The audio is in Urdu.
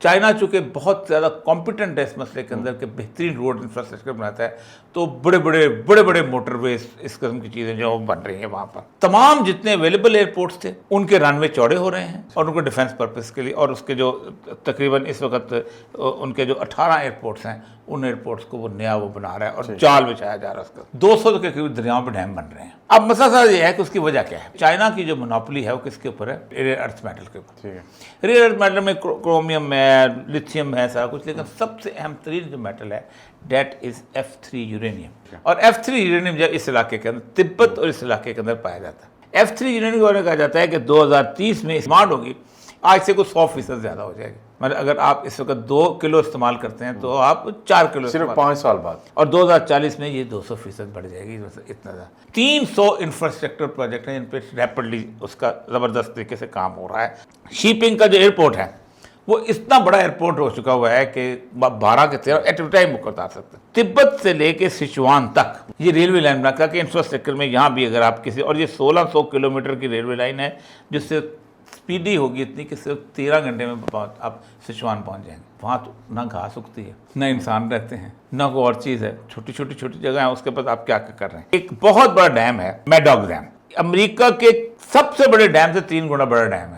چائنا چونکہ بہت زیادہ کمپیٹنٹ ہے اس مسئلے کے اندر کہ بہترین روڈ انفراسٹرکچر بناتا ہے، تو بڑے بڑے موٹر ویز اس قسم کی چیزیں جو بن رہی ہیں وہاں پر. تمام جتنے اویلیبل ایئرپورٹس تھے ان کے رن وے چوڑے ہو رہے ہیں، اور ان کو ڈیفنس پرپز کے لیے، اور اس کے جو تقریباً اس وقت ان کے جو 18 ایئرپورٹس ہیں ان ایئرپورٹس کو وہ نیا وہ بنا رہا ہے اور جال بچھایا جا رہا ہے اس کا. 200 کے قریب دریاؤں پہ ڈیم بن رہے ہیں. اب مسئلہ سر یہ ہے کہ اس کی وجہ کیا ہے. چائنا کی جو منوپلی ہے وہ کس کے اوپر ہے؟ ریئر ارتھ میٹل کے اوپر. ریئر ارتھ میٹل میں کرومیم ہے، لتھیم ہے، سارا کچھ، لیکن سب سے اہم ترین جو میٹل ہے دیٹ از F3 یورینیم. اور F3 یورینیم جو اس علاقے کے اندر تبت اور اس علاقے کے اندر پایا جاتا ہے. F3 یورینیم کے بارے میں کہا جاتا ہے کہ 2030 میں ڈیمانڈ ہوگی آج سے کوئی 100% زیادہ ہو جائے گی. مطلب اگر آپ اس وقت 2 کلو استعمال کرتے ہیں تو آپ 4 کلو صرف 5 سال بعد، اور 2040 میں یہ 200% بڑھ جائے گی. اتنا زیادہ 300 انفراسٹرکچر پروجیکٹ ہیں جن پہ ریپڈلی اس کا زبردست طریقے سے کام ہو رہا ہے. شیپنگ کا جو ایئرپورٹ ہے وہ اتنا بڑا ایئرپورٹ ہو چکا ہوا ہے کہ 12 کے 13 ایٹ اے ٹائم بک اتار سکتے ہیں. تبت سے لے کے سچوان تک یہ ریلوے لائن بنا کر کے انفراسٹرکچر میں یہاں بھی اگر آپ کسی، اور یہ 1600 کلومیٹر کی ریلوے لائن ہے جس سے سپیڈی ہوگی اتنی کہ صرف 13 گھنٹے میں آپ سچوان پہنچ جائیں گے. وہاں تو نہ گھاس اگتی ہے، نہ انسان رہتے ہیں، نہ کوئی اور چیز ہے. چھوٹی جگہ ہیں، اس کے بعد آپ کیا کر رہے ہیں. ایک بہت بڑا ڈیم ہے میڈاک ڈیم، امریکہ کے سب سے بڑے ڈیم سے 3 گنا بڑا ڈیم ہے.